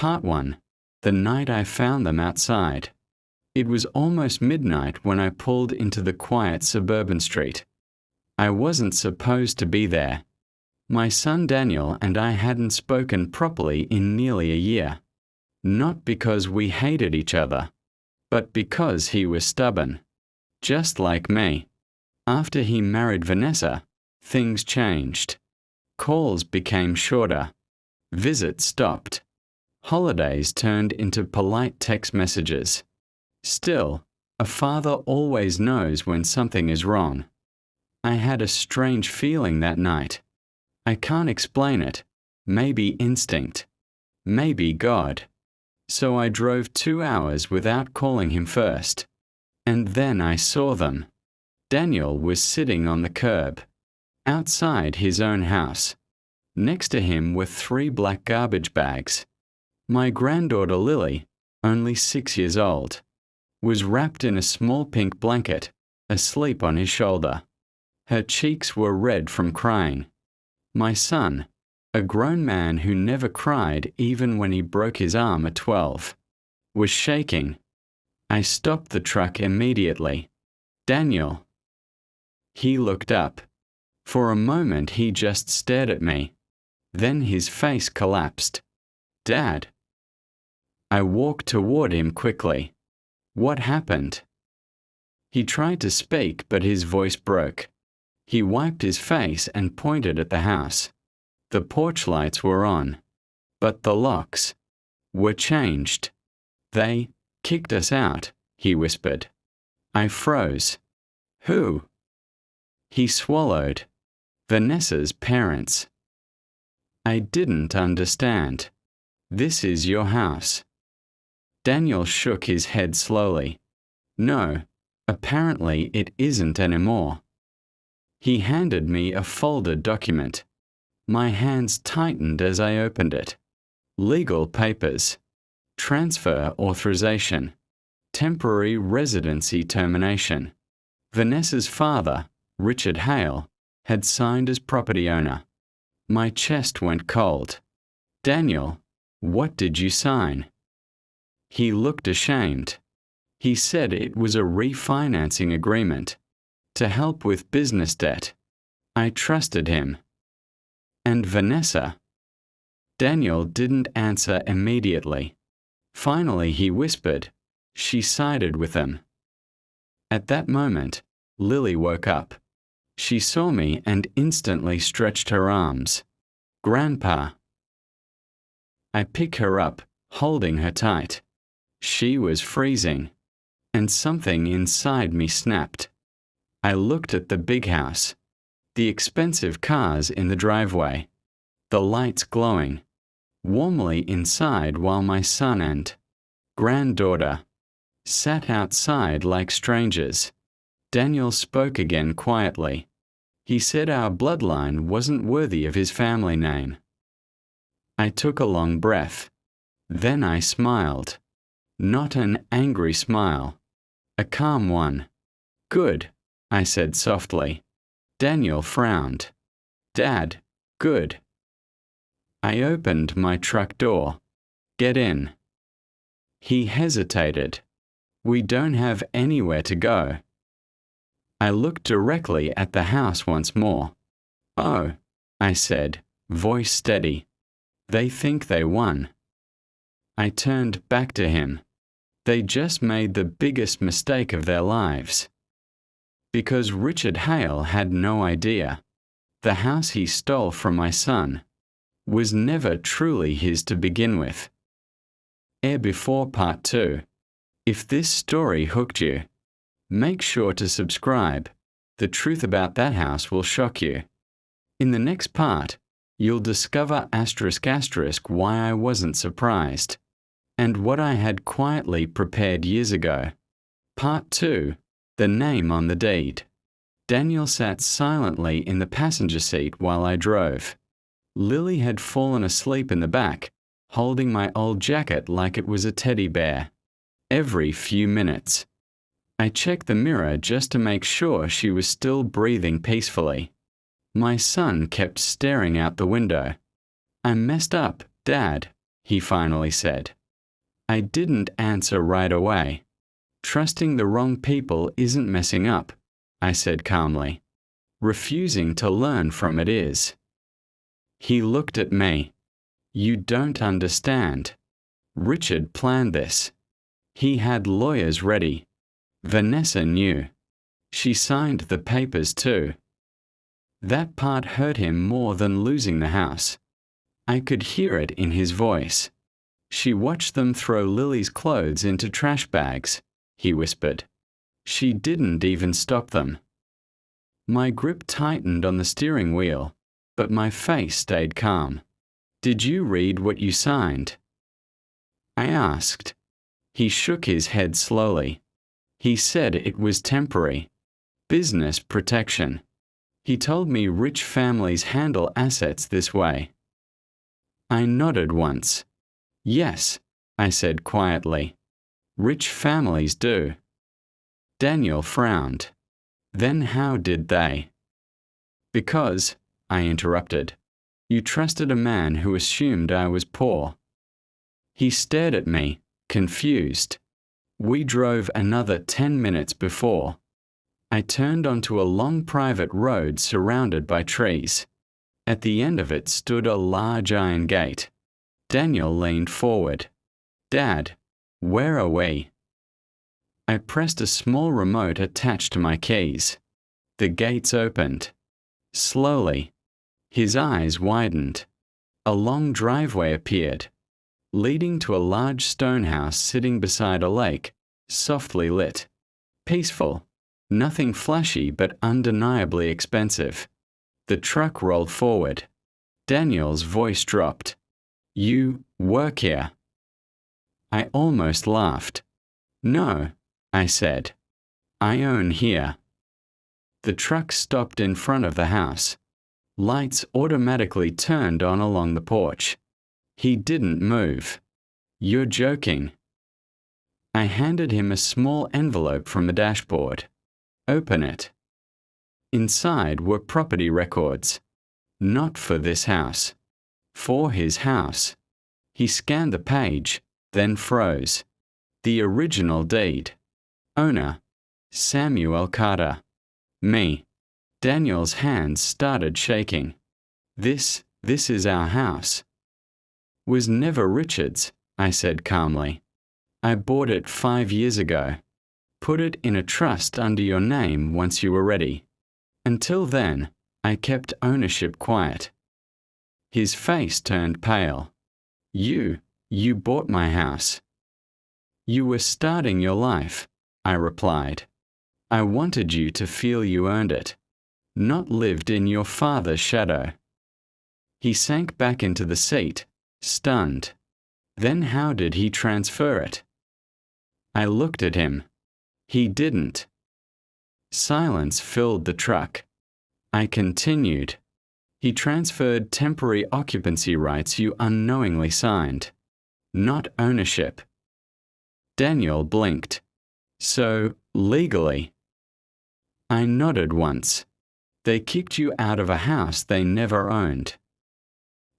Part 1. The night I found them outside. It was almost midnight when I pulled into the quiet suburban street. I wasn't supposed to be there. My son Daniel and I hadn't spoken properly in nearly a year. Not because we hated each other, but because he was stubborn. Just like me. After he married Vanessa, things changed. Calls became shorter. Visits stopped. Holidays turned into polite text messages. Still, a father always knows when something is wrong. I had a strange feeling that night. I can't explain it. Maybe instinct. Maybe God. So I drove 2 hours without calling him first. And then I saw them. Daniel was sitting on the curb, outside his own house. Next to him were 3 black garbage bags. My granddaughter Lily, only 6 years old, was wrapped in a small pink blanket, asleep on his shoulder. Her cheeks were red from crying. My son, a grown man who never cried even when he broke his arm at 12, was shaking. I stopped the truck immediately. Daniel. He looked up. For a moment he just stared at me. Then his face collapsed. Dad. I walked toward him quickly. What happened? He tried to speak, but his voice broke. He wiped his face and pointed at the house. The porch lights were on, but the locks were changed. They kicked us out, he whispered. I froze. Who? He swallowed. Vanessa's parents. I didn't understand. This is your house. Daniel shook his head slowly. No, apparently it isn't anymore. He handed me a folded document. My hands tightened as I opened it. Legal papers. Transfer authorization. Temporary residency termination. Vanessa's father, Richard Hale, had signed as property owner. My chest went cold. Daniel, what did you sign? He looked ashamed. He said it was a refinancing agreement to help with business debt. I trusted him. And Vanessa? Daniel didn't answer immediately. Finally he whispered, she sided with him. At that moment, Lily woke up. She saw me and instantly stretched her arms. Grandpa. I picked her up, holding her tight. She was freezing, and something inside me snapped. I looked at the big house, the expensive cars in the driveway, the lights glowing, warmly inside while my son and granddaughter sat outside like strangers. Daniel spoke again quietly. He said our bloodline wasn't worthy of his family name. I took a long breath. Then I smiled. Not an angry smile. A calm one. Good, I said softly. Daniel frowned. Dad, good. I opened my truck door. Get in. He hesitated. We don't have anywhere to go. I looked directly at the house once more. Oh, I said, voice steady. They think they won. I turned back to him. They just made the biggest mistake of their lives. Because Richard Hale had no idea. The house he stole from my son was never truly his to begin with. Ere before Part 2. If this story hooked you, make sure to subscribe. The truth about that house will shock you. In the next part, you'll discover *** why I wasn't surprised, and what I had quietly prepared years ago. Part 2. The name on the deed. Daniel sat silently in the passenger seat while I drove. Lily had fallen asleep in the back, holding my old jacket like it was a teddy bear. Every few minutes, I checked the mirror just to make sure she was still breathing peacefully. My son kept staring out the window. I messed up, Dad, he finally said. I didn't answer right away. Trusting the wrong people isn't messing up, I said calmly. Refusing to learn from it is. He looked at me. You don't understand. Richard planned this. He had lawyers ready. Vanessa knew. She signed the papers too. That part hurt him more than losing the house. I could hear it in his voice. She watched them throw Lily's clothes into trash bags, he whispered. She didn't even stop them. My grip tightened on the steering wheel, but my face stayed calm. Did you read what you signed? I asked. He shook his head slowly. He said it was temporary. Business protection. He told me rich families handle assets this way. I nodded once. Yes, I said quietly. Rich families do. Daniel frowned. Then how did they? Because, I interrupted, you trusted a man who assumed I was poor. He stared at me, confused. We drove another 10 minutes before. I turned onto a long private road surrounded by trees. At the end of it stood a large iron gate. Daniel leaned forward. Dad, where are we? I pressed a small remote attached to my keys. The gates opened. Slowly. His eyes widened. A long driveway appeared, leading to a large stone house sitting beside a lake, softly lit. Peaceful. Nothing flashy but undeniably expensive. The truck rolled forward. Daniel's voice dropped. You work here. I almost laughed. No, I said. I own here. The truck stopped in front of the house. Lights automatically turned on along the porch. He didn't move. You're joking. I handed him a small envelope from the dashboard. Open it. Inside were property records. Not for this house. For his house. He scanned the page, then froze. The original deed. Owner, Samuel Carter. Me. Daniel's hands started shaking. This is our house. Was never Richard's, I said calmly. I bought it 5 years ago. Put it in a trust under your name once you were ready. Until then, I kept ownership quiet. His face turned pale. You bought my house. You were starting your life, I replied. I wanted you to feel you earned it, not lived in your father's shadow. He sank back into the seat, stunned. Then how did he transfer it? I looked at him. He didn't. Silence filled the truck. I continued. He transferred temporary occupancy rights you unknowingly signed, not ownership. Daniel blinked. So, legally? I nodded once. They kicked you out of a house they never owned.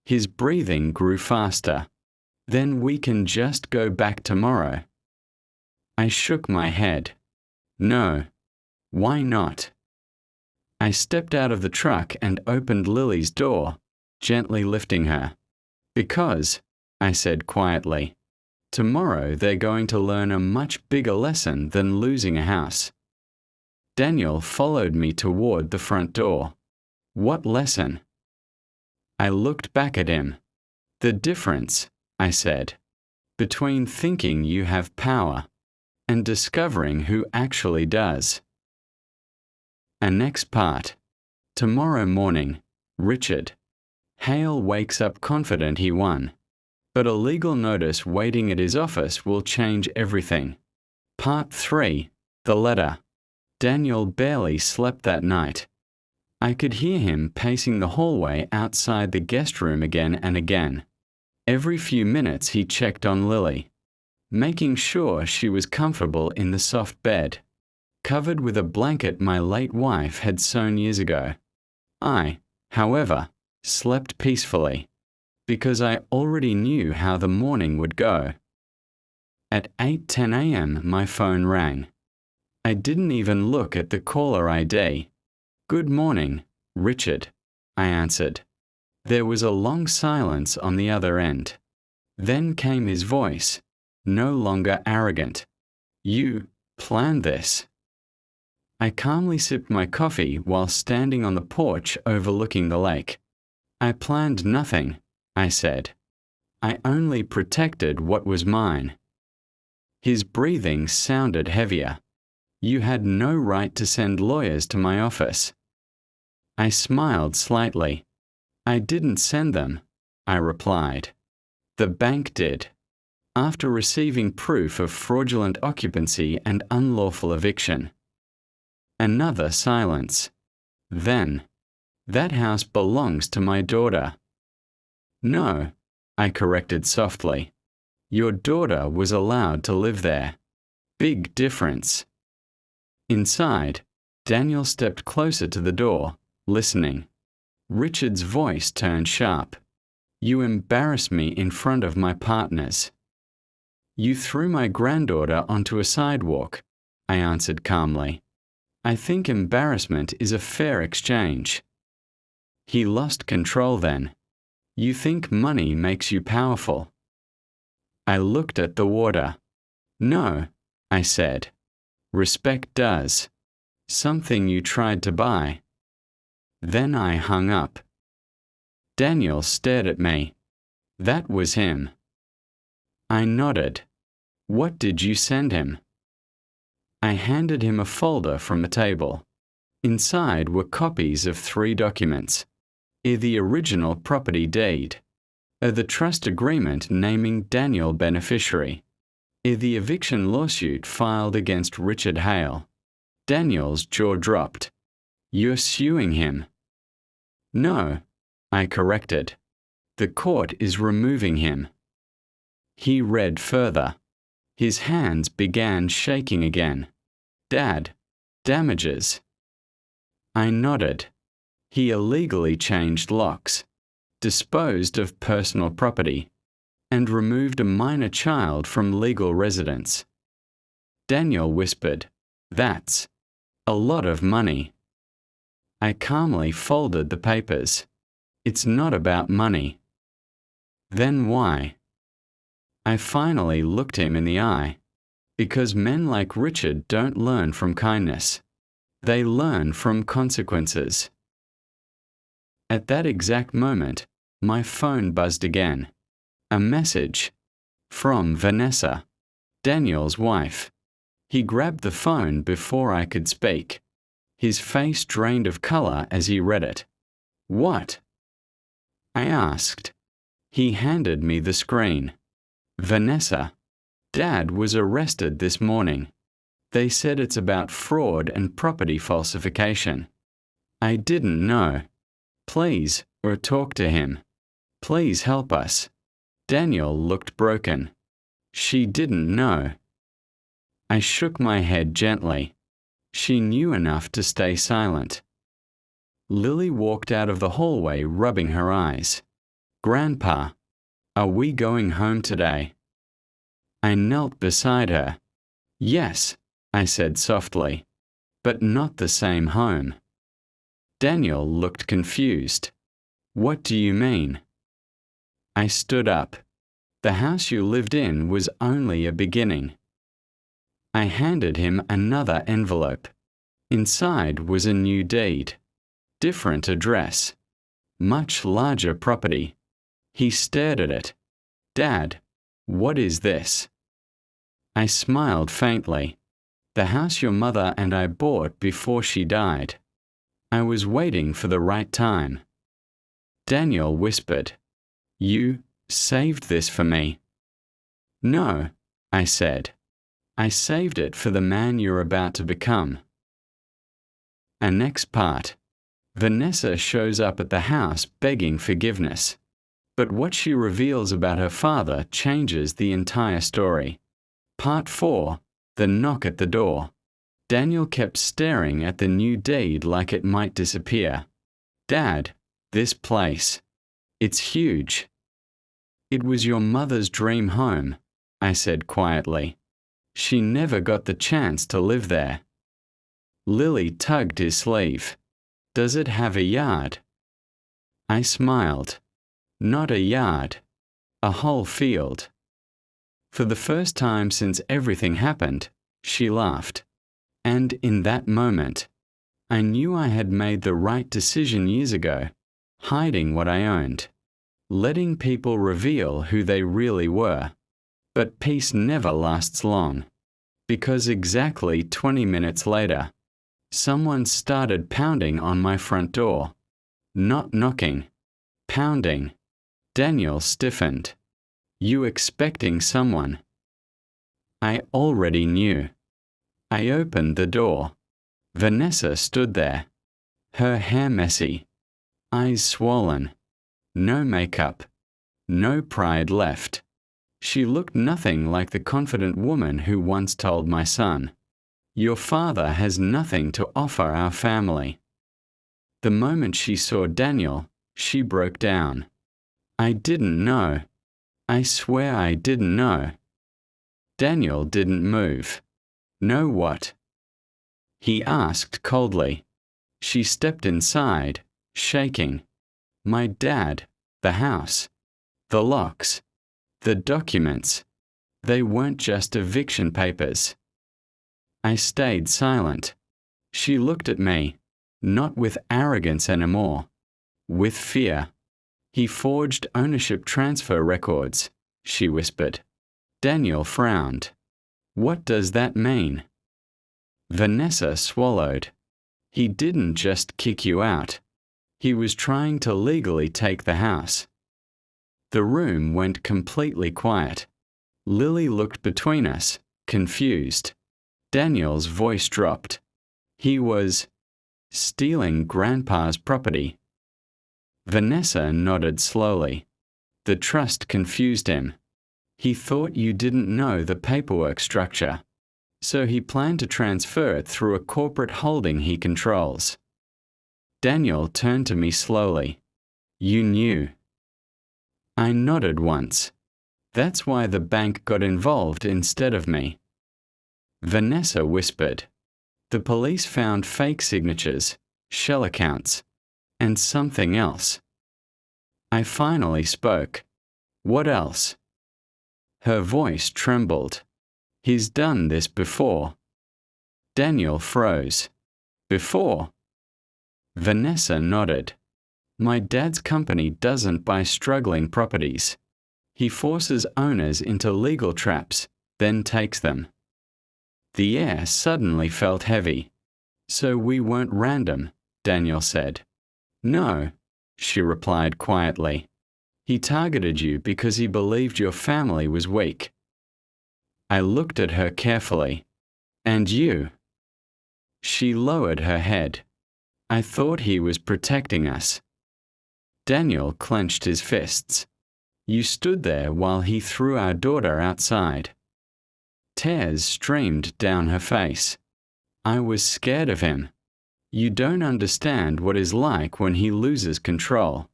His breathing grew faster. Then we can just go back tomorrow. I shook my head. No. Why not? I stepped out of the truck and opened Lily's door, gently lifting her. Because, I said quietly, tomorrow they're going to learn a much bigger lesson than losing a house. Daniel followed me toward the front door. What lesson? I looked back at him. The difference, I said, between thinking you have power and discovering who actually does. And next part. Tomorrow morning, Richard. Hale wakes up confident he won. But a legal notice waiting at his office will change everything. Part 3. The letter. Daniel barely slept that night. I could hear him pacing the hallway outside the guest room again and again. Every few minutes he checked on Lily, making sure she was comfortable in the soft bed, covered with a blanket my late wife had sewn years ago. I, however, slept peacefully. because I already knew how the morning would go. At 8:10 a.m. my phone rang. I didn't even look at the caller ID. "Good morning, Richard," I answered. There was a long silence on the other end. Then came his voice, no longer arrogant. "You planned this." I calmly sipped my coffee while standing on the porch overlooking the lake. "I planned nothing," I said. "I only protected what was mine." His breathing sounded heavier. "You had no right to send lawyers to my office." I smiled slightly. "I didn't send them," I replied. "The bank did, after receiving proof of fraudulent occupancy and unlawful eviction." Another silence. Then, "That house belongs to my daughter." "No," I corrected softly. "Your daughter was allowed to live there. Big difference." Inside, Daniel stepped closer to the door, listening. Richard's voice turned sharp. "You embarrass me in front of my partners." "You threw my granddaughter onto a sidewalk," I answered calmly. "I think embarrassment is a fair exchange." He lost control then. "You think money makes you powerful." I looked at the water. "No," I said. "Respect does. Something you tried to buy." Then I hung up. Daniel stared at me. "That was him." I nodded. "What did you send him?" I handed him a folder from the table. Inside were copies of 3 documents. The original property deed, the trust agreement naming Daniel beneficiary, the eviction lawsuit filed against Richard Hale. Daniel's jaw dropped. "You're suing him." "No," I corrected. "The court is removing him." He read further. His hands began shaking again. "Dad, damages." I nodded. He illegally changed locks, disposed of personal property, and removed a minor child from legal residence. Daniel whispered, "That's a lot of money." I calmly folded the papers. "It's not about money." "Then why?" I finally looked him in the eye. "Because men like Richard don't learn from kindness. They learn from consequences." At that exact moment, my phone buzzed again. A message from Vanessa, Daniel's wife. He grabbed the phone before I could speak. His face drained of color as he read it. "What?" I asked. He handed me the screen. "Vanessa, Dad was arrested this morning. They said it's about fraud and property falsification. I didn't know. Please, or talk to him. Please help us." Daniel looked broken. "She didn't know." I shook my head gently. She knew enough to stay silent. Lily walked out of the hallway rubbing her eyes. "Grandpa, are we going home today?" I knelt beside her. "Yes," I said softly, "but not the same home." Daniel looked confused. "What do you mean?" I stood up. "The house you lived in was only a beginning." I handed him another envelope. Inside was a new deed. Different address. Much larger property. He stared at it. "Dad, what is this?" I smiled faintly. "The house your mother and I bought before she died. I was waiting for the right time." Daniel whispered, "You saved this for me." "No," I said. "I saved it for the man you're about to become." A next part. Vanessa shows up at the house begging forgiveness. But what she reveals about her father changes the entire story. Part 4. The knock at the door. Daniel kept staring at the new deed like it might disappear. "Dad, this place. It's huge. It was your mother's dream home, I said quietly. She never got the chance to live there. Lily tugged his sleeve. Does it have a yard? I smiled. Not a yard. A whole field. For the first time since everything happened, she laughed. And in that moment, I knew I had made the right decision years ago, hiding what I owned, letting people reveal who they really were. But peace never lasts long, because exactly 20 minutes later, someone started pounding on my front door. Not knocking, pounding. Daniel stiffened. You expecting someone? I already knew. I opened the door. Vanessa stood there, her hair messy, eyes swollen, no makeup, no pride left. She looked nothing like the confident woman who once told my son, "Your father has nothing to offer our family." The moment she saw Daniel, she broke down. I didn't know. I swear I didn't know. Daniel didn't move. Know what? He asked coldly. She stepped inside, shaking. My dad, the house, the locks, the documents. They weren't just eviction papers. I stayed silent. She looked at me, not with arrogance anymore, with fear. He forged ownership transfer records, she whispered. Daniel frowned. What does that mean? Vanessa swallowed. He didn't just kick you out. He was trying to legally take the house. The room went completely quiet. Lily looked between us, confused. Daniel's voice dropped. He was stealing Grandpa's property. Vanessa nodded slowly. The trust confused him. He thought you didn't know the paperwork structure, so he planned to transfer it through a corporate holding he controls. Daniel turned to me slowly. You knew. I nodded once. That's why the bank got involved instead of me. Vanessa whispered. The police found fake signatures, shell accounts, and something else. I finally spoke. What else? Her voice trembled. He's done this before. Daniel froze. Before? Vanessa nodded. My dad's company doesn't buy struggling properties. He forces owners into legal traps, then takes them. The air suddenly felt heavy. So we weren't random, Daniel said. No, she replied quietly. He targeted you because he believed your family was weak. I looked at her carefully. And you? She lowered her head. I thought he was protecting us. Daniel clenched his fists. You stood there while he threw our daughter outside. Tears streamed down her face. I was scared of him. You don't understand what it's like when he loses control.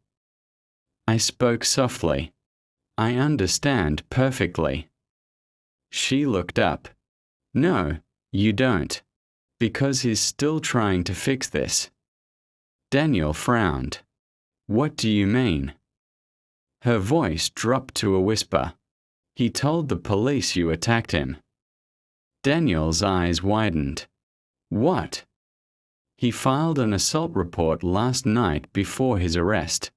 I spoke softly. I understand perfectly. She looked up. No, you don't. Because he's still trying to fix this. Daniel frowned. What do you mean? Her voice dropped to a whisper. He told the police you attacked him. Daniel's eyes widened. What? He filed an assault report last night before his arrest.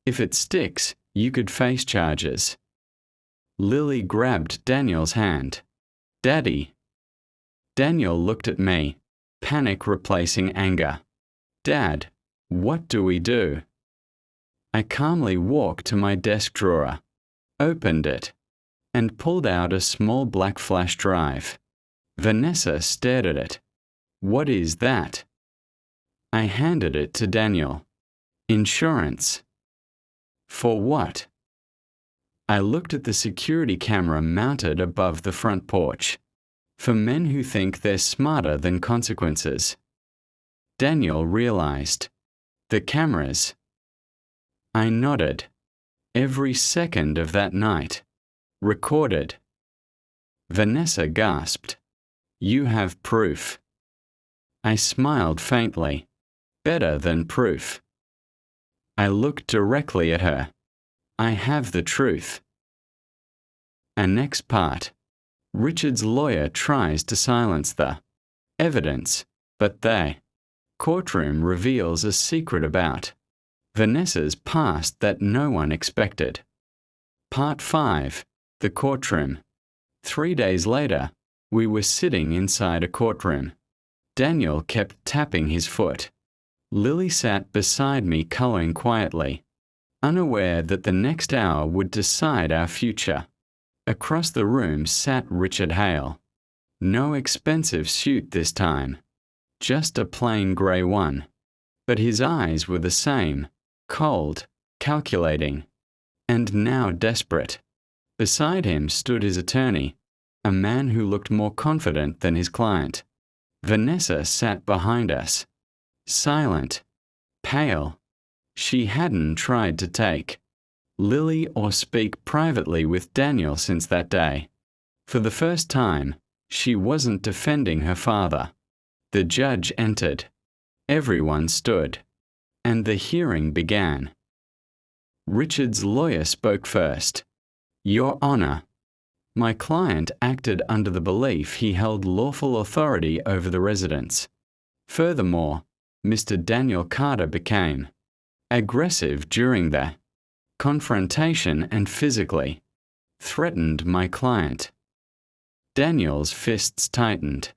If it sticks, you could face charges. Lily grabbed Daniel's hand. Daddy. Daniel looked at me, panic replacing anger. Dad, what do we do? I calmly walked to my desk drawer, opened it, and pulled out a small black flash drive. Vanessa stared at it. What is that? I handed it to Daniel. Insurance. For what? I looked at the security camera mounted above the front porch. For men who think they're smarter than consequences. Daniel realized. The cameras. I nodded. Every second of that night. Recorded. Vanessa gasped. You have proof. I smiled faintly. Better than proof. I looked directly at her. I have the truth. And next part. Richard's lawyer tries to silence the evidence, but the courtroom reveals a secret about Vanessa's past that no one expected. Part 5. The courtroom. 3 days later, we were sitting inside a courtroom. Daniel kept tapping his foot. Lily sat beside me coloring quietly, unaware that the next hour would decide our future. Across the room sat Richard Hale. No expensive suit this time, just a plain grey one. But his eyes were the same, cold, calculating, and now desperate. Beside him stood his attorney, a man who looked more confident than his client. Vanessa sat behind us, silent, pale. She hadn't tried to take Lily or speak privately with Daniel since that day. For the first time, she wasn't defending her father. The judge entered. Everyone stood. And the hearing began. Richard's lawyer spoke first. Your Honor, my client acted under the belief he held lawful authority over the residents. Furthermore, Mr. Daniel Carter became aggressive during the confrontation and physically threatened my client. Daniel's fists tightened.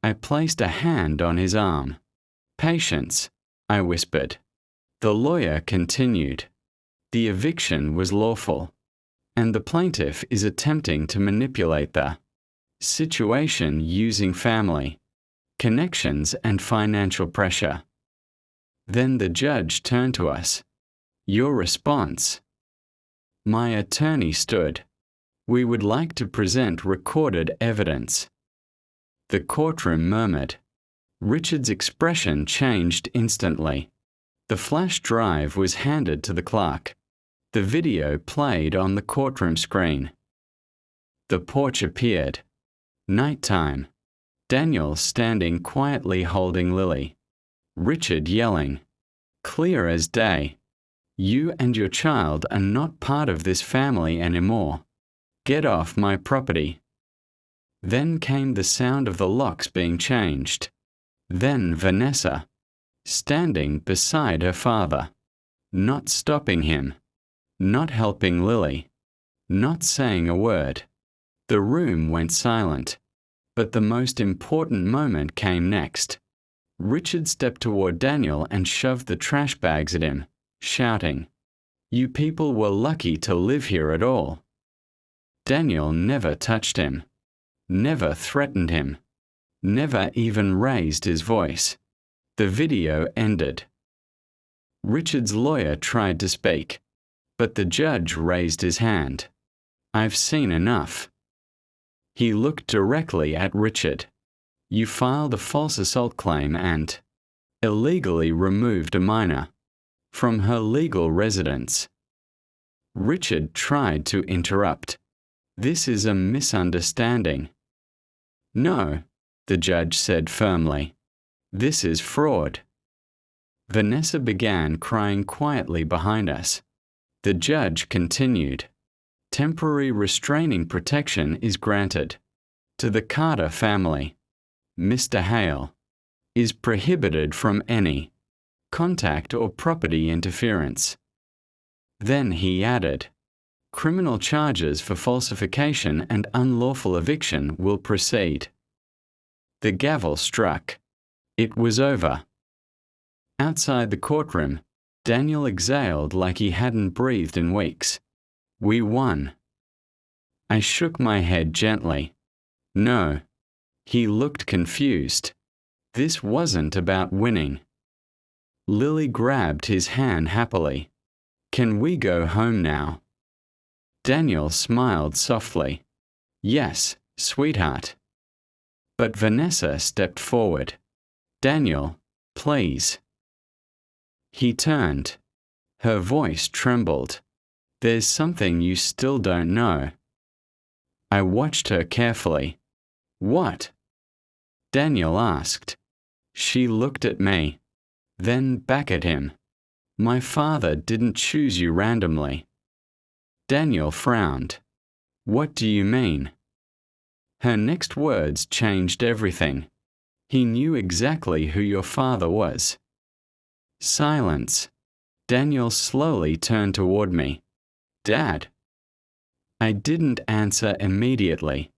I placed a hand on his arm. Patience, I whispered. The lawyer continued. The eviction was lawful, and the plaintiff is attempting to manipulate the situation using family, connections, and financial pressure. Then the judge turned to us. Your response? My attorney stood. We would like to present recorded evidence. The courtroom murmured. Richard's expression changed instantly. The flash drive was handed to the clerk. The video played on the courtroom screen. The porch appeared. Nighttime. Daniel standing quietly holding Lily. Richard yelling. Clear as day. You and your child are not part of this family anymore. Get off my property. Then came the sound of the locks being changed. Then Vanessa, standing beside her father, not stopping him, not helping Lily, not saying a word. The room went silent. But the most important moment came next. Richard stepped toward Daniel and shoved the trash bags at him, shouting, You people were lucky to live here at all. Daniel never touched him, never threatened him, never even raised his voice. The video ended. Richard's lawyer tried to speak, but the judge raised his hand. I've seen enough. He looked directly at Richard. You filed a false assault claim and illegally removed a minor from her legal residence. Richard tried to interrupt. This is a misunderstanding. No, the judge said firmly. This is fraud. Vanessa began crying quietly behind us. The judge continued. Temporary restraining protection is granted to the Carter family. Mr. Hale is prohibited from any contact or property interference. Then he added, criminal charges for falsification and unlawful eviction will proceed. The gavel struck. It was over. Outside the courtroom, Daniel exhaled like he hadn't breathed in weeks. We won. I shook my head gently. No. He looked confused. This wasn't about winning. Lily grabbed his hand happily. Can we go home now? Daniel smiled softly. Yes, sweetheart. But Vanessa stepped forward. Daniel, please. He turned. Her voice trembled. There's something you still don't know. I watched her carefully. What? Daniel asked. She looked at me, then back at him. My father didn't choose you randomly. Daniel frowned. What do you mean? Her next words changed everything. He knew exactly who your father was. Silence. Daniel slowly turned toward me. Dad. I didn't answer immediately,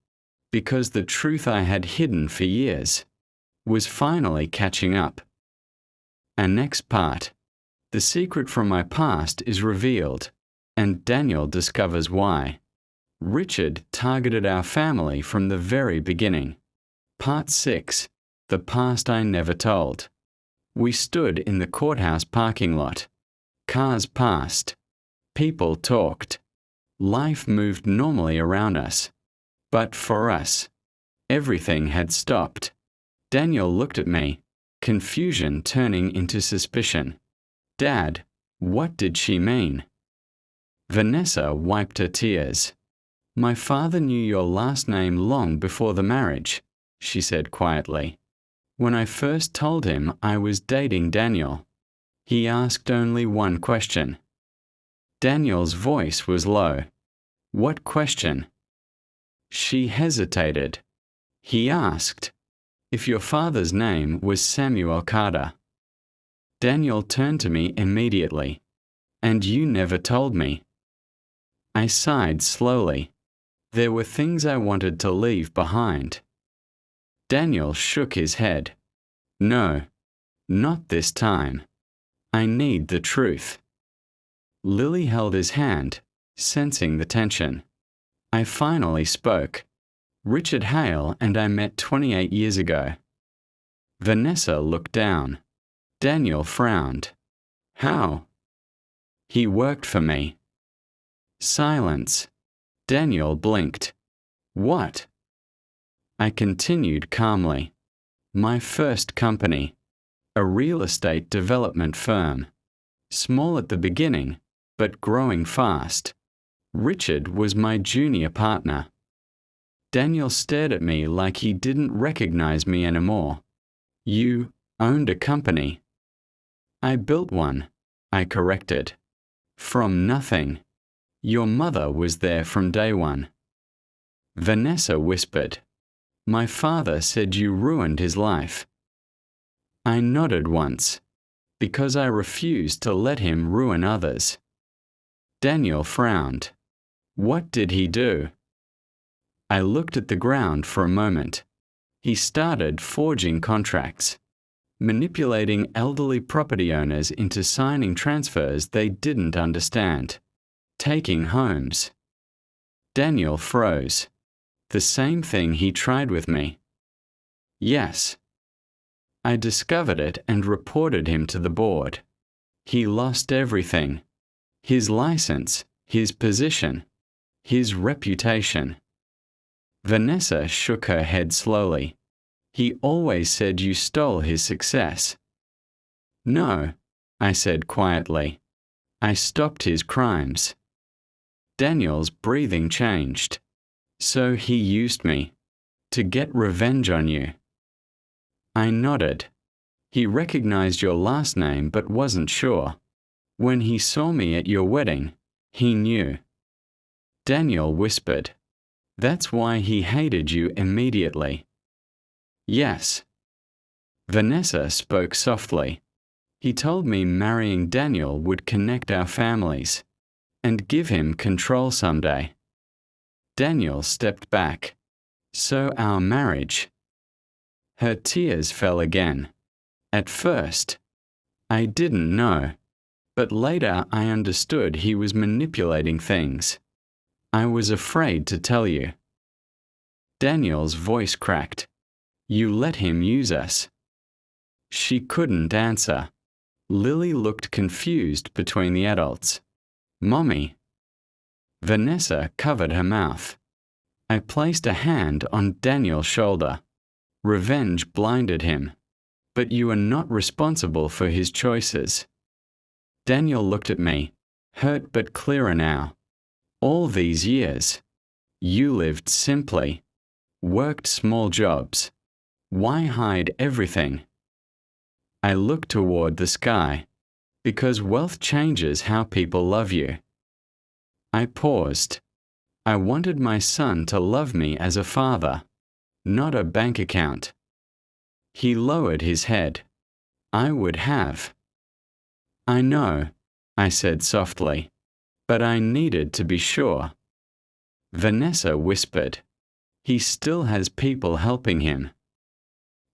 because the truth I had hidden for years was finally catching up. And next part. The secret from my past is revealed, and Daniel discovers why. Richard targeted our family from the very beginning. Part 6. The past I never told. We stood in the courthouse parking lot. Cars passed. People talked. Life moved normally around us. But for us, everything had stopped. Daniel looked at me, confusion turning into suspicion. Dad, what did she mean? Vanessa wiped her tears. My father knew your last name long before the marriage, she said quietly. When I first told him I was dating Daniel, he asked only one question. Daniel's voice was low. What question? She hesitated. He asked if your father's name was Samuel Carter. Daniel turned to me immediately. And you never told me. I sighed slowly. There were things I wanted to leave behind. Daniel shook his head. No, not this time. I need the truth. Lily held his hand, sensing the tension. I finally spoke. Richard Hale and I met 28 years ago. Vanessa looked down. Daniel frowned. How? He worked for me. Silence. Daniel blinked. What? I continued calmly. My first company, a real estate development firm. Small at the beginning, but growing fast. Richard was my junior partner. Daniel stared at me like he didn't recognize me anymore. You owned a company. I built one, I corrected. From nothing. Your mother was there from day one. Vanessa whispered. My father said you ruined his life. I nodded once, because I refused to let him ruin others. Daniel frowned. What did he do? I looked at the ground for a moment. He started forging contracts, manipulating elderly property owners into signing transfers they didn't understand, taking homes. Daniel froze. The same thing he tried with me. Yes. I discovered it and reported him to the board. He lost everything. His license, his position, his reputation. Vanessa shook her head slowly. He always said you stole his success. No, I said quietly. I stopped his crimes. Daniel's breathing changed. So he used me to get revenge on you. I nodded. He recognized your last name but wasn't sure. When he saw me at your wedding, he knew. Daniel whispered. That's why he hated you immediately. Yes. Vanessa spoke softly. He told me marrying Daniel would connect our families and give him control someday. Daniel stepped back. So our marriage. Her tears fell again. At first, I didn't know, but later I understood he was manipulating things. I was afraid to tell you. Daniel's voice cracked. You let him use us. She couldn't answer. Lily looked confused between the adults. Mommy. Vanessa covered her mouth. I placed a hand on Daniel's shoulder. Revenge blinded him. But you are not responsible for his choices. Daniel looked at me, Hurt but clearer now. All these years, you lived simply, worked small jobs. Why hide everything? I looked toward the sky, because wealth changes how people love you. I paused. I wanted my son to love me as a father, not a bank account. He lowered his head. I would have. I know, I said softly, but I needed to be sure. Vanessa whispered. He still has people helping him.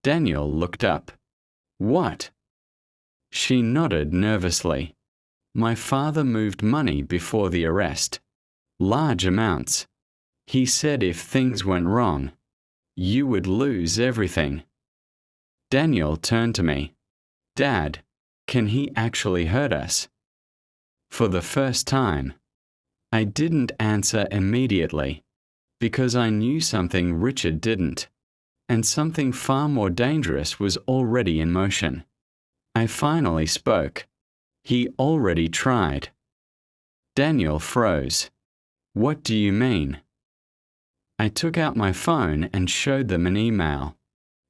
Daniel looked up. What? She nodded nervously. My father moved money before the arrest. Large amounts. He said if things went wrong, you would lose everything. Daniel turned to me. Dad, can he actually hurt us? For the first time, I didn't answer immediately, because I knew something Richard didn't, and something far more dangerous was already in motion. I finally spoke. He already tried. Daniel froze. What do you mean? I took out my phone and showed them an email.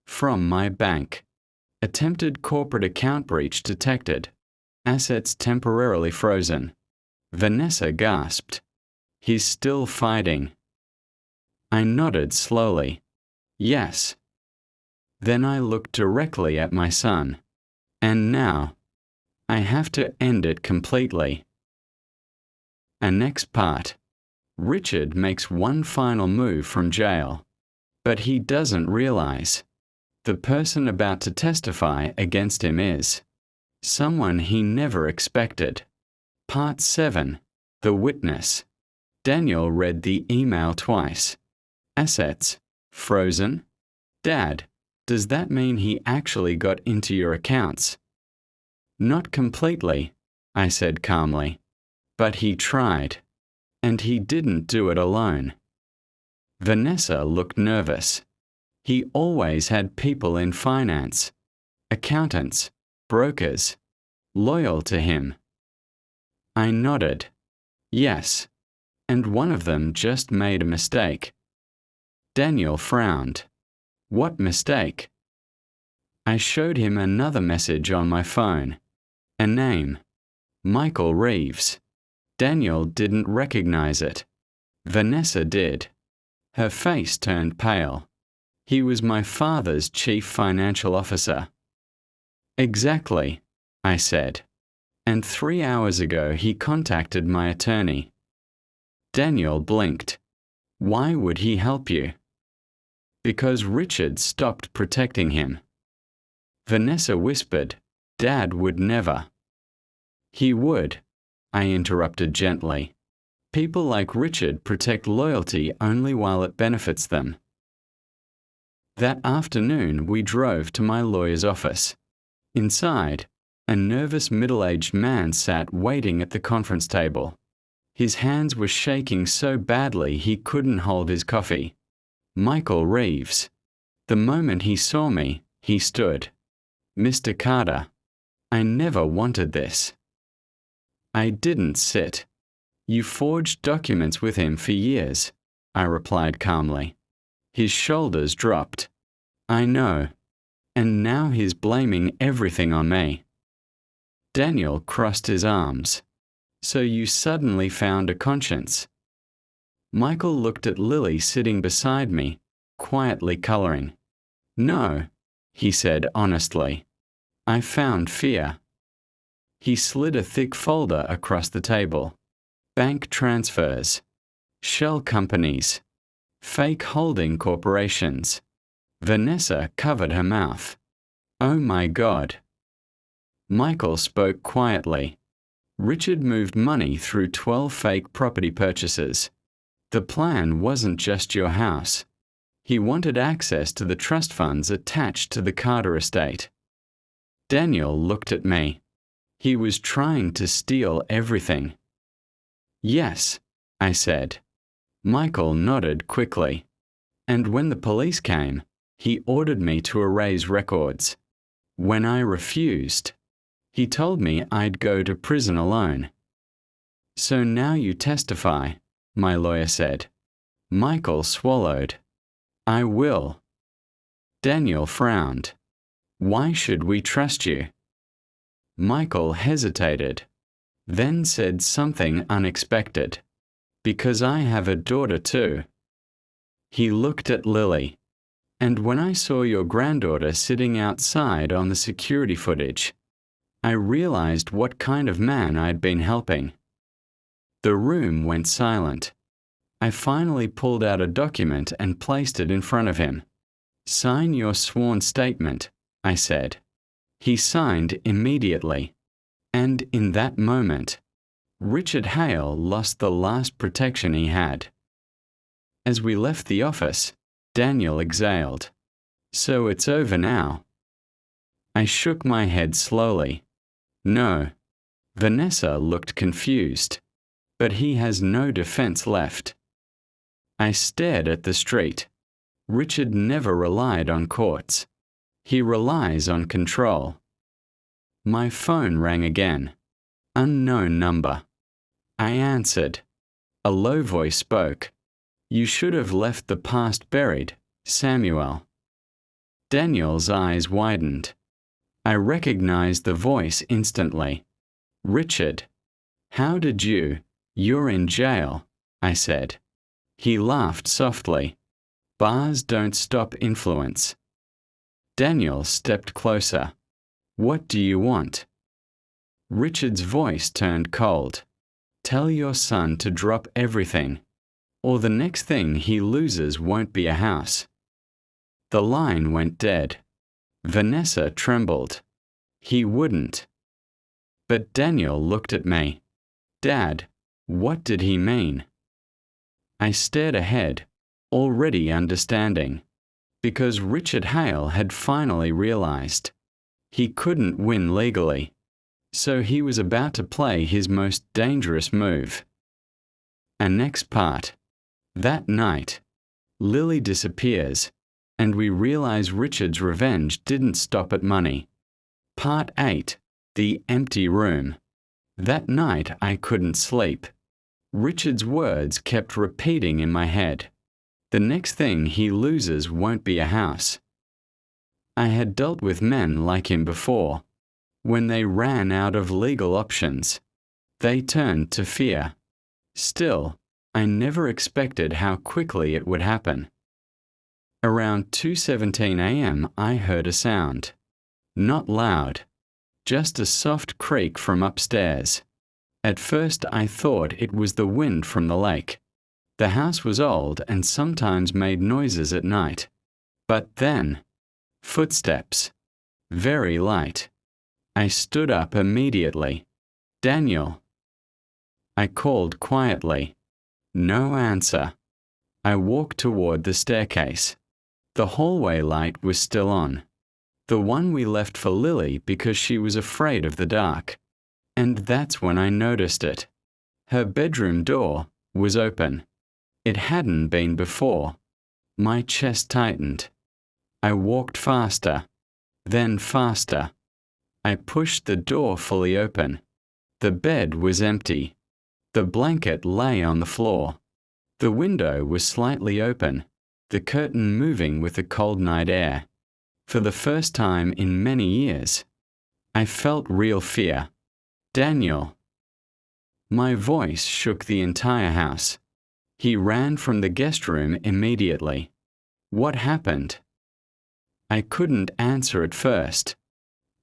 From my bank. Attempted corporate account breach detected. Assets temporarily frozen. Vanessa gasped. He's still fighting. I nodded slowly. Yes. Then I looked directly at my son. And now, I have to end it completely. And next part. Richard makes one final move from jail. But he doesn't realize. The person about to testify against him is someone he never expected. Part 7. The Witness. Daniel read the email twice. Assets. Frozen. Dad, does that mean he actually got into your accounts? Not completely, I said calmly. But he tried. And he didn't do it alone. Vanessa looked nervous. He always had people in finance, accountants, brokers, loyal to him. I nodded. Yes. And one of them just made a mistake. Daniel frowned. What mistake? I showed him another message on my phone. A name. Michael Reeves. Daniel didn't recognize it. Vanessa did. Her face turned pale. He was my father's chief financial officer. Exactly, I said. And 3 hours ago he contacted my attorney. Daniel blinked. Why would he help you? Because Richard stopped protecting him. Vanessa whispered, Dad would never. He would, I interrupted gently. People like Richard protect loyalty only while it benefits them. That afternoon we drove to my lawyer's office. Inside, a nervous middle-aged man sat waiting at the conference table. His hands were shaking so badly he couldn't hold his coffee. Michael Reeves. The moment he saw me, he stood. Mr. Carter, I never wanted this. I didn't sit. You forged documents with him for years, I replied calmly. His shoulders dropped. I know. And now he's blaming everything on me. Daniel crossed his arms. So you suddenly found a conscience. Michael looked at Lily sitting beside me, quietly coloring. No, he said honestly. I found fear. He slid a thick folder across the table. Bank transfers. Shell companies. Fake holding corporations. Vanessa covered her mouth. Oh my God. Michael spoke quietly. Richard moved money through 12 fake property purchases. The plan wasn't just your house. He wanted access to the trust funds attached to the Carter estate. Daniel looked at me. He was trying to steal everything. Yes, I said. Michael nodded quickly. And when the police came, he ordered me to erase records. When I refused, he told me I'd go to prison alone. So now you testify, my lawyer said. Michael swallowed. I will. Daniel frowned. Why should we trust you? Michael hesitated, then said something unexpected. Because I have a daughter too. He looked at Lily. And when I saw your granddaughter sitting outside on the security footage, I realized what kind of man I'd been helping. The room went silent. I finally pulled out a document and placed it in front of him. Sign your sworn statement, I said. He signed immediately. And in that moment, Richard Hale lost the last protection he had. As we left the office, Daniel exhaled. So it's over now. I shook my head slowly. No. Vanessa looked confused. But he has no defense left. I stared at the street. Richard never relied on courts. He relies on control. My phone rang again. Unknown number. I answered. A low voice spoke. You should have left the past buried, Samuel. Daniel's eyes widened. I recognized the voice instantly. Richard. How did you? You're in jail, I said. He laughed softly. Bars don't stop influence. Daniel stepped closer. What do you want? Richard's voice turned cold. Tell your son to drop everything, or the next thing he loses won't be a house. The line went dead. Vanessa trembled. He wouldn't. But Daniel looked at me. Dad, what did he mean? I stared ahead, already understanding, because Richard Hale had finally realized. He couldn't win legally, so he was about to play his most dangerous move. And next part. That night, Lily disappears, and we realize Richard's revenge didn't stop at money. Part 8. The empty room. That night I couldn't sleep. Richard's words kept repeating in my head. The next thing he loses won't be a house. I had dealt with men like him before. When they ran out of legal options, they turned to fear. Still, I never expected how quickly it would happen. Around 2:17 a.m. I heard a sound. Not loud, just a soft creak from upstairs. At first I thought it was the wind from the lake. The house was old and sometimes made noises at night. But then, footsteps. Very light. I stood up immediately. Daniel. I called quietly. No answer. I walked toward the staircase. The hallway light was still on. The one we left for Lily because she was afraid of the dark. And that's when I noticed it. Her bedroom door was open. It hadn't been before. My chest tightened. I walked faster, then faster. I pushed the door fully open. The bed was empty. The blanket lay on the floor. The window was slightly open, the curtain moving with the cold night air. For the first time in many years, I felt real fear. Daniel. My voice shook the entire house. He ran from the guest room immediately. What happened? I couldn't answer at first.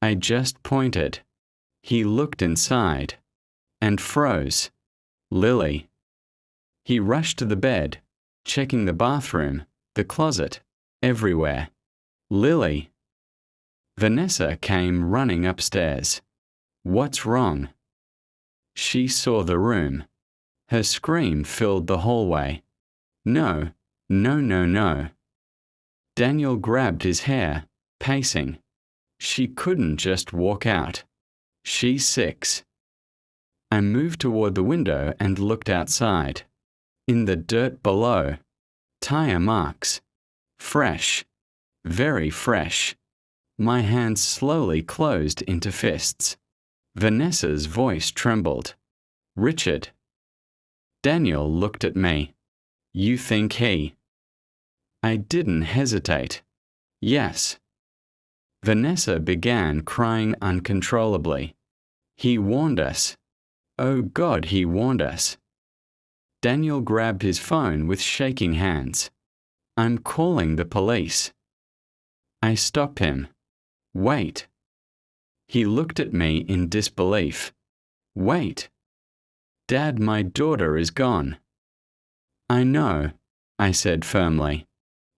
I just pointed. He looked inside and froze. Lily. He rushed to the bed, checking the bathroom, the closet, everywhere. Lily. Vanessa came running upstairs. What's wrong? She saw the room. Her scream filled the hallway. No, no, no, no. Daniel grabbed his hair, pacing. She couldn't just walk out. She's 6. I moved toward the window and looked outside. In the dirt below, tire marks. Fresh. Very fresh. My hands slowly closed into fists. Vanessa's voice trembled. Richard, Daniel looked at me. You think he? I didn't hesitate. Yes. Vanessa began crying uncontrollably. He warned us. Oh God, he warned us. Daniel grabbed his phone with shaking hands. I'm calling the police. I stopped him. Wait. He looked at me in disbelief. Wait. Dad, my daughter is gone. I know, I said firmly.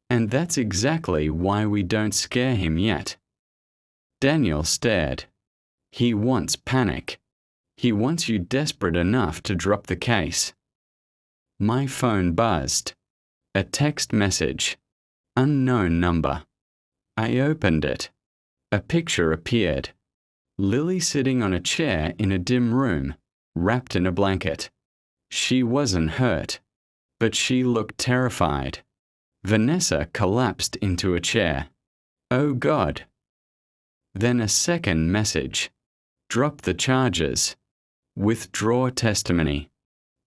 And that's exactly why we don't scare him yet. Daniel stared. He wants panic. He wants you desperate enough to drop the case. My phone buzzed. A text message. Unknown number. I opened it. A picture appeared. Lily sitting on a chair in a dim room, wrapped in a blanket. She wasn't hurt, but she looked terrified. Vanessa collapsed into a chair. Oh God. Then a second message. Drop the charges. Withdraw testimony.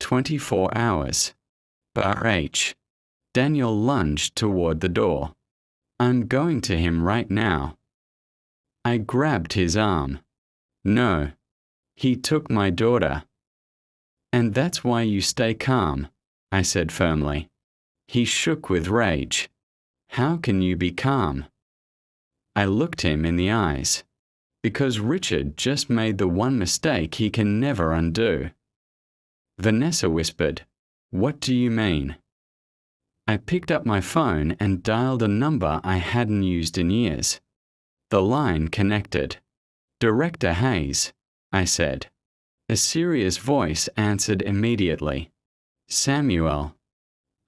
24 hours. Bar H. Daniel lunged toward the door. I'm going to him right now. I grabbed his arm. No. He took my daughter. And that's why you stay calm, I said firmly. He shook with rage. How can you be calm? I looked him in the eyes. Because Richard just made the one mistake he can never undo. Vanessa whispered, What do you mean? I picked up my phone and dialed a number I hadn't used in years. The line connected. Director Hayes, I said. A serious voice answered immediately. Samuel.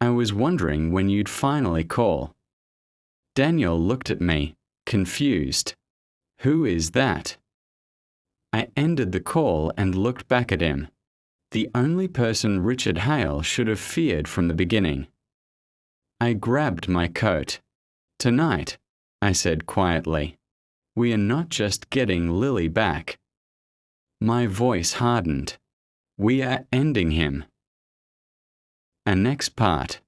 I was wondering when you'd finally call. Daniel looked at me, confused. Who is that? I ended the call and looked back at him. The only person Richard Hale should have feared from the beginning. I grabbed my coat. Tonight, I said quietly, we are not just getting Lily back. My voice hardened. We are ending him. And next part.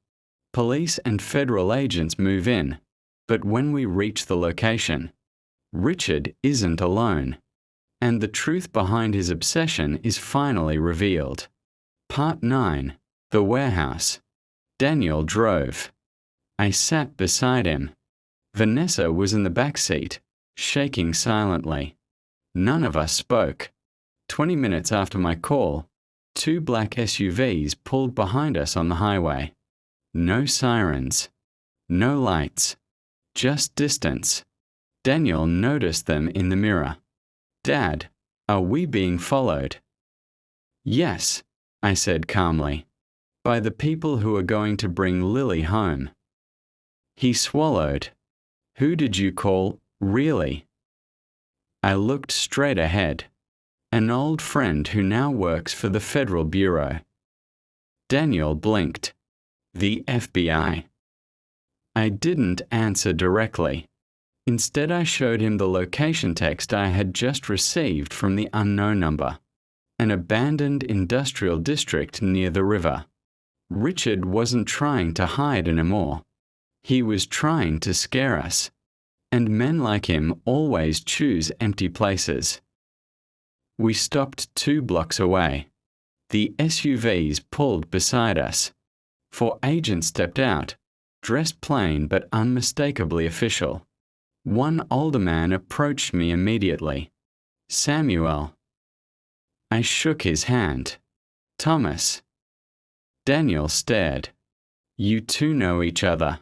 Police and federal agents move in, but when we reach the location, Richard isn't alone, and the truth behind his obsession is finally revealed. Part 9. The Warehouse. Daniel drove. I sat beside him. Vanessa was in the back seat, shaking silently. None of us spoke. 20 minutes after my call, 2 black SUVs pulled behind us on the highway. No sirens. No lights. Just distance. Daniel noticed them in the mirror. Dad, are we being followed? Yes, I said calmly. By the people who are going to bring Lily home. He swallowed. Who did you call, really? I looked straight ahead. An old friend who now works for the Federal Bureau. Daniel blinked. The FBI. I didn't answer directly. Instead, I showed him the location text I had just received from the unknown number. An abandoned industrial district near the river. Richard wasn't trying to hide anymore. He was trying to scare us. And men like him always choose empty places. We stopped 2 blocks away. The SUVs pulled beside us. 4 agents stepped out, dressed plain but unmistakably official. One older man approached me immediately. Samuel. I shook his hand. Thomas. Daniel stared. You two know each other.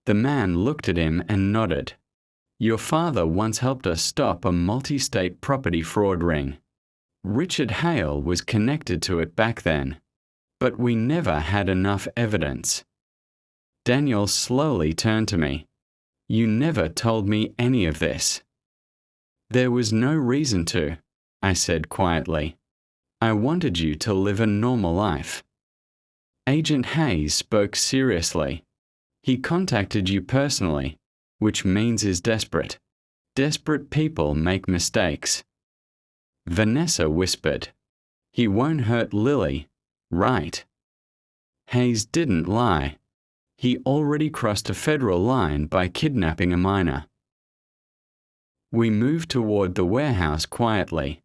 The man looked at him and nodded. Your father once helped us stop a multi-state property fraud ring. Richard Hale was connected to it back then, but we never had enough evidence. Daniel slowly turned to me. You never told me any of this. There was no reason to, I said quietly. I wanted you to live a normal life. Agent Hayes spoke seriously. He contacted you personally, which means is desperate. Desperate people make mistakes. Vanessa whispered. He won't hurt Lily, Right. Hayes didn't lie. He already crossed a federal line by kidnapping a minor. We moved toward the warehouse quietly.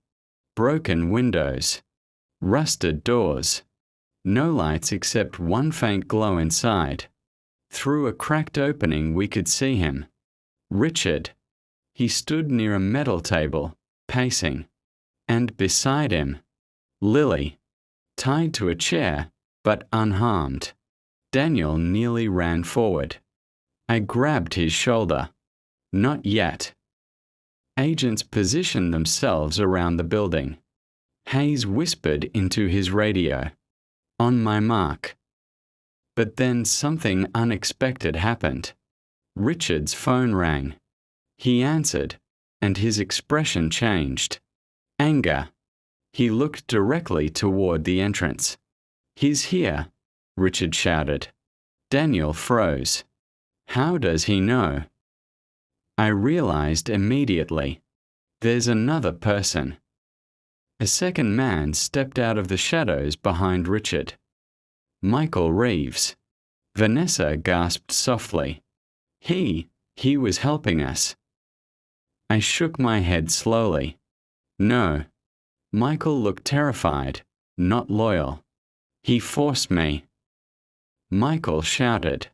Broken windows. Rusted doors. No lights except one faint glow inside. Through a cracked opening we could see him. Richard. He stood near a metal table, pacing. And beside him, Lily, tied to a chair, but unharmed. Daniel nearly ran forward. I grabbed his shoulder. Not yet. Agents positioned themselves around the building. Hayes whispered into his radio. On my mark. But then something unexpected happened. Richard's phone rang. He answered, and his expression changed. Anger. He looked directly toward the entrance. He's here, Richard shouted. Daniel froze. How does he know? I realized immediately. There's another person. A second man stepped out of the shadows behind Richard. Michael Reeves. Vanessa gasped softly. He was helping us. I shook my head slowly. No. Michael looked terrified, not loyal. He forced me. Michael shouted.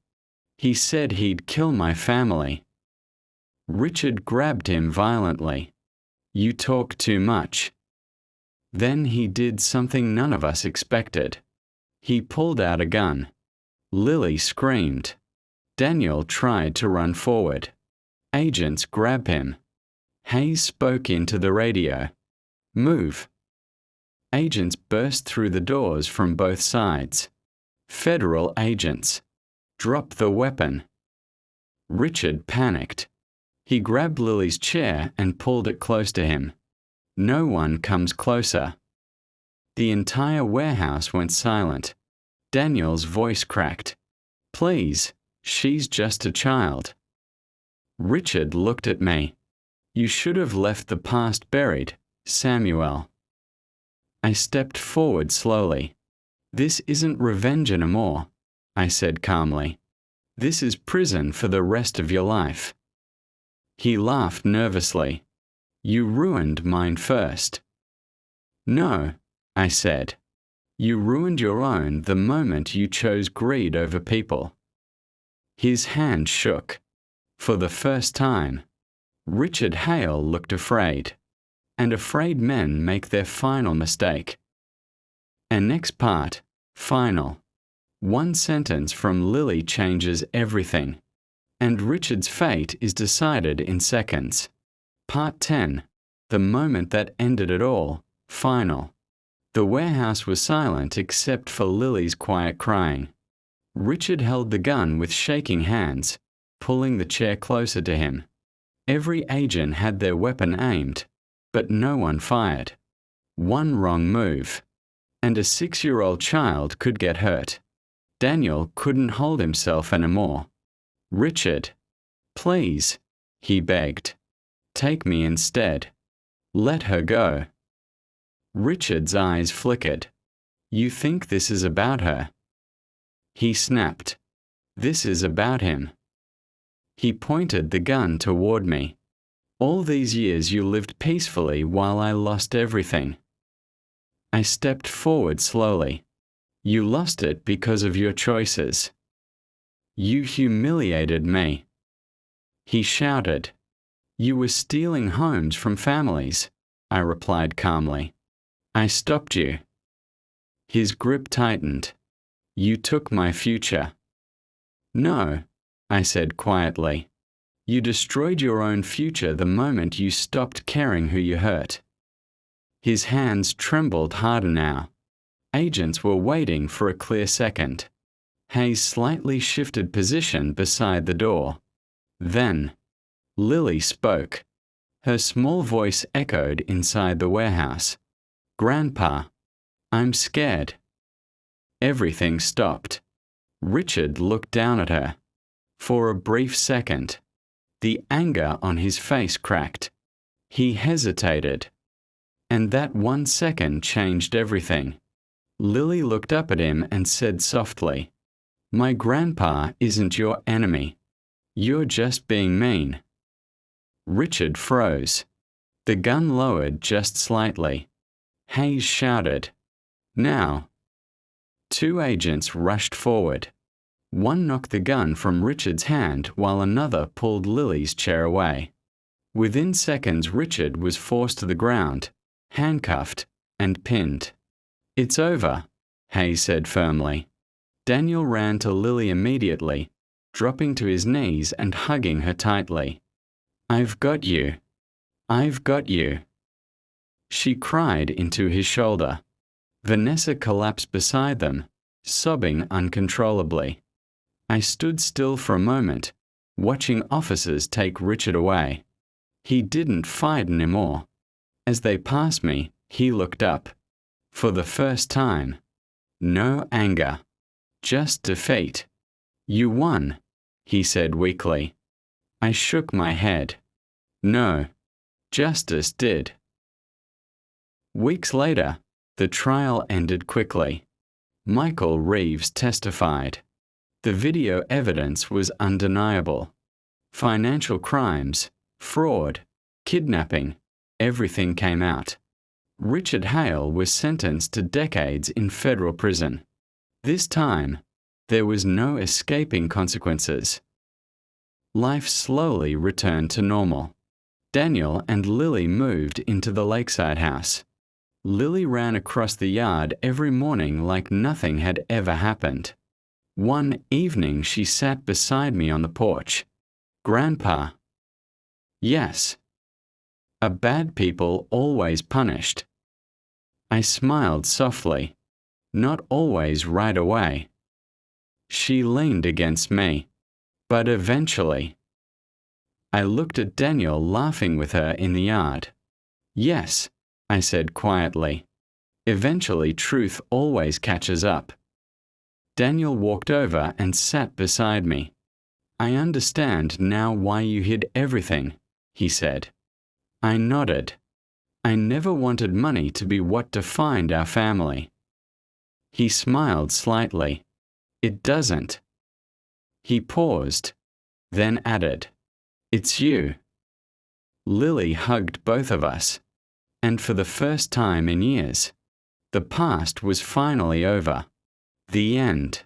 He said he'd kill my family. Richard grabbed him violently. You talk too much. Then he did something none of us expected. He pulled out a gun. Lily screamed. Daniel tried to run forward. Agents grabbed him. Hayes spoke into the radio. Move. Agents burst through the doors from both sides. Federal agents. Drop the weapon. Richard panicked. He grabbed Lily's chair and pulled it close to him. No one comes closer. The entire warehouse went silent. Daniel's voice cracked. Please, she's just a child. Richard looked at me. You should have left the past buried, Samuel. I stepped forward slowly. This isn't revenge anymore, I said calmly. This is prison for the rest of your life. He laughed nervously. You ruined mine first. No, I said. You ruined your own the moment you chose greed over people. His hand shook. For the first time. Richard Hale looked afraid. And afraid men make their final mistake. And next part, final. One sentence from Lily changes everything. And Richard's fate is decided in seconds. Part 10. The moment that ended it all. Final. The warehouse was silent except for Lily's quiet crying. Richard held the gun with shaking hands, pulling the chair closer to him. Every agent had their weapon aimed, but no one fired. One wrong move, and a 6-year-old child could get hurt. Daniel couldn't hold himself anymore. Richard, please, he begged. Take me instead. Let her go. Richard's eyes flickered. You think this is about her? He snapped. This is about him. He pointed the gun toward me. All these years you lived peacefully while I lost everything. I stepped forward slowly. You lost it because of your choices. You humiliated me. He shouted. You were stealing homes from families, I replied calmly. I stopped you. His grip tightened. You took my future. No, I said quietly. You destroyed your own future the moment you stopped caring who you hurt. His hands trembled harder now. Agents were waiting for a clear second. Hayes slightly shifted position beside the door. Then, Lily spoke. Her small voice echoed inside the warehouse. Grandpa, I'm scared. Everything stopped. Richard looked down at her. For a brief second, the anger on his face cracked. He hesitated. And that 1 second changed everything. Lily looked up at him and said softly, "My grandpa isn't your enemy. You're just being mean." Richard froze. The gun lowered just slightly. Hayes shouted, "Now!" Two agents rushed forward. One knocked the gun from Richard's hand while another pulled Lily's chair away. Within seconds, Richard was forced to the ground, handcuffed, and pinned. "It's over," Hayes said firmly. Daniel ran to Lily immediately, dropping to his knees and hugging her tightly. "I've got you. I've got you." She cried into his shoulder. Vanessa collapsed beside them, sobbing uncontrollably. I stood still for a moment, watching officers take Richard away. He didn't fight anymore. As they passed me, he looked up. For the first time. No anger. Just defeat. "You won," he said weakly. I shook my head. "No. Justice did." Weeks later, the trial ended quickly. Michael Reeves testified. The video evidence was undeniable. Financial crimes, fraud, kidnapping, everything came out. Richard Hale was sentenced to decades in federal prison. This time, there was no escaping consequences. Life slowly returned to normal. Daniel and Lily moved into the lakeside house. Lily ran across the yard every morning like nothing had ever happened. One evening she sat beside me on the porch. "Grandpa." "Yes." "Are bad people always punished?" I smiled softly. "Not always right away." She leaned against me. "But eventually." I looked at Daniel laughing with her in the yard. "Yes," I said quietly. "Eventually truth always catches up." Daniel walked over and sat beside me. "I understand now why you hid everything," he said. I nodded. "I never wanted money to be what defined our family." He smiled slightly. "It doesn't." He paused, then added, "It's you." Lily hugged both of us. And for the first time in years, the past was finally over. The end.